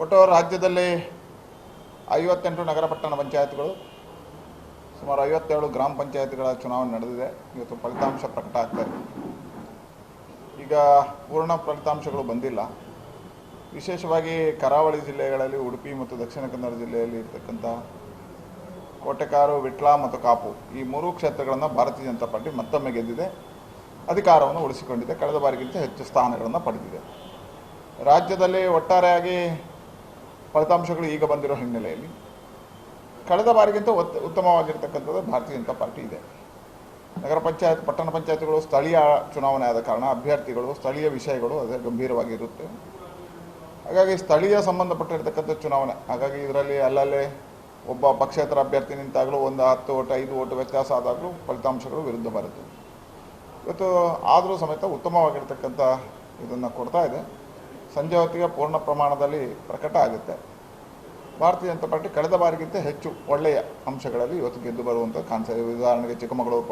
ಒಟ್ಟು ರಾಜ್ಯದಲ್ಲಿ 58 ನಗರ ಪಟ್ಟಣ ಪಂಚಾಯತ್ಗಳು, ಸುಮಾರು 57 ಗ್ರಾಮ ಪಂಚಾಯತ್ಗಳ ಚುನಾವಣೆ ನಡೆದಿದೆ. ಇವತ್ತು ಫಲಿತಾಂಶ ಪ್ರಕಟ ಆಗ್ತಾ ಇದೆ. ಈಗ ಪೂರ್ಣ ಫಲಿತಾಂಶಗಳು ಬಂದಿಲ್ಲ. ವಿಶೇಷವಾಗಿ ಕರಾವಳಿ ಜಿಲ್ಲೆಗಳಲ್ಲಿ ಉಡುಪಿ ಮತ್ತು ದಕ್ಷಿಣ ಕನ್ನಡ ಜಿಲ್ಲೆಯಲ್ಲಿ ಇರತಕ್ಕಂಥ ಕೋಟೆಕಾರು, ವಿಟ್ಲ ಮತ್ತು ಕಾಪು ಈ 3 ಕ್ಷೇತ್ರಗಳನ್ನು ಭಾರತೀಯ ಜನತಾ ಪಾರ್ಟಿ ಮತ್ತೊಮ್ಮೆ ಗೆದ್ದಿದೆ, ಅಧಿಕಾರವನ್ನು ಉಳಿಸಿಕೊಂಡಿದೆ, ಕಳೆದ ಬಾರಿಗಿಂತ ಹೆಚ್ಚು ಸ್ಥಾನಗಳನ್ನು ಪಡೆದಿದೆ. ರಾಜ್ಯದಲ್ಲಿ ಒಟ್ಟಾರೆಯಾಗಿ ಫಲಿತಾಂಶಗಳು ಈಗ ಬಂದಿರೋ ಹಿನ್ನೆಲೆಯಲ್ಲಿ ಕಳೆದ ಬಾರಿಗಿಂತ ಉತ್ತಮವಾಗಿರ್ತಕ್ಕಂಥದ್ದು ಭಾರತೀಯ ಜನತಾ ಪಾರ್ಟಿ ಇದೆ. ನಗರ ಪಂಚಾಯತ್, ಪಟ್ಟಣ ಪಂಚಾಯತ್ಗಳು ಸ್ಥಳೀಯ ಚುನಾವಣೆ ಆದ ಕಾರಣ ಅಭ್ಯರ್ಥಿಗಳು, ಸ್ಥಳೀಯ ವಿಷಯಗಳು ಅದೇ ಗಂಭೀರವಾಗಿರುತ್ತೆ. ಹಾಗಾಗಿ ಸ್ಥಳೀಯ ಸಂಬಂಧಪಟ್ಟಿರ್ತಕ್ಕಂಥ ಚುನಾವಣೆ, ಹಾಗಾಗಿ ಇದರಲ್ಲಿ ಅಲ್ಲಲ್ಲೇ ಒಬ್ಬ ಪಕ್ಷೇತರ ಅಭ್ಯರ್ಥಿ ನಿಂತಾಗಲೂ ಒಂದು 10 ಓಟು 5 ಓಟು ವ್ಯತ್ಯಾಸ ಆದಾಗಲೂ ಫಲಿತಾಂಶಗಳು ವಿರುದ್ಧ ಬರುತ್ತೆ. ಇವತ್ತು ಆದರೂ ಸಮೇತ ಉತ್ತಮವಾಗಿರ್ತಕ್ಕಂಥ ಇದನ್ನು ಕೊಡ್ತಾ ಇದೆ. ಸಂಜೆ ಹೊತ್ತಿಗೆ ಪೂರ್ಣ ಪ್ರಮಾಣದಲ್ಲಿ ಪ್ರಕಟ ಆಗುತ್ತೆ. ಭಾರತೀಯ ಜನತಾ ಪಾರ್ಟಿ ಕಳೆದ ಬಾರಿಗಿಂತ ಹೆಚ್ಚು ಒಳ್ಳೆಯ ಅಂಶಗಳಲ್ಲಿ ಇವತ್ತು ಗೆದ್ದು ಬರುವಂಥ ಕಾಣಿಸ್ತಾ. ಉದಾಹರಣೆಗೆ ಚಿಕ್ಕಮಗಳೂರು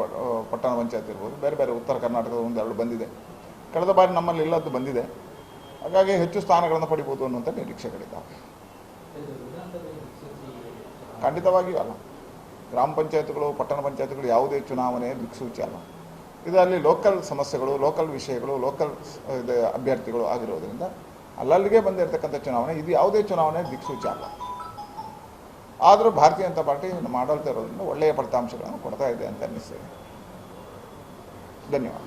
ಪಟ್ಟಣ ಪಂಚಾಯತ್ ಇರ್ಬೋದು, ಬೇರೆ ಬೇರೆ ಉತ್ತರ ಕರ್ನಾಟಕದ 1-2 ಬಂದಿದೆ. ಕಳೆದ ಬಾರಿ ನಮ್ಮಲ್ಲಿ ಇಲ್ಲದ್ದು ಬಂದಿದೆ. ಹಾಗಾಗಿ ಹೆಚ್ಚು ಸ್ಥಾನಗಳನ್ನು ಪಡಿಬೋದು ಅನ್ನುವಂಥ ನಿರೀಕ್ಷೆಗಳಿದ್ದಾವೆ. ಖಂಡಿತವಾಗಿಯೂ ಅಲ್ಲ. ಗ್ರಾಮ ಪಂಚಾಯತ್ಗಳು, ಪಟ್ಟಣ ಪಂಚಾಯತ್ಗಳು ಯಾವುದೇ ಚುನಾವಣೆ ದಿಕ್ಸೂಚಿ ಅಲ್ಲ. ಇದರಲ್ಲಿ ಲೋಕಲ್ ಸಮಸ್ಯೆಗಳು, ಲೋಕಲ್ ವಿಷಯಗಳು, ಲೋಕಲ್ ಅಭ್ಯರ್ಥಿಗಳು ಆಗಿರೋದ್ರಿಂದ ಅಲ್ಲಲ್ಲಿಗೆ ಬಂದಿರತಕ್ಕಂಥ ಚುನಾವಣೆ, ಇದು ಯಾವುದೇ ಚುನಾವಣೆ ದಿಕ್ಸೂಚಿ ಅಲ್ಲ. ಆದರೂ ಭಾರತೀಯ ಜನತಾ ಪಾರ್ಟಿ ನಮ್ಮ ಆಡಳಿತ ಇರೋದ್ರಿಂದ ಒಳ್ಳೆಯ ಫಲಿತಾಂಶಗಳನ್ನು ಕೊಡ್ತಾ ಇದೆ ಅಂತ ಅನ್ನಿಸ್ತದೆ. ಧನ್ಯವಾದ.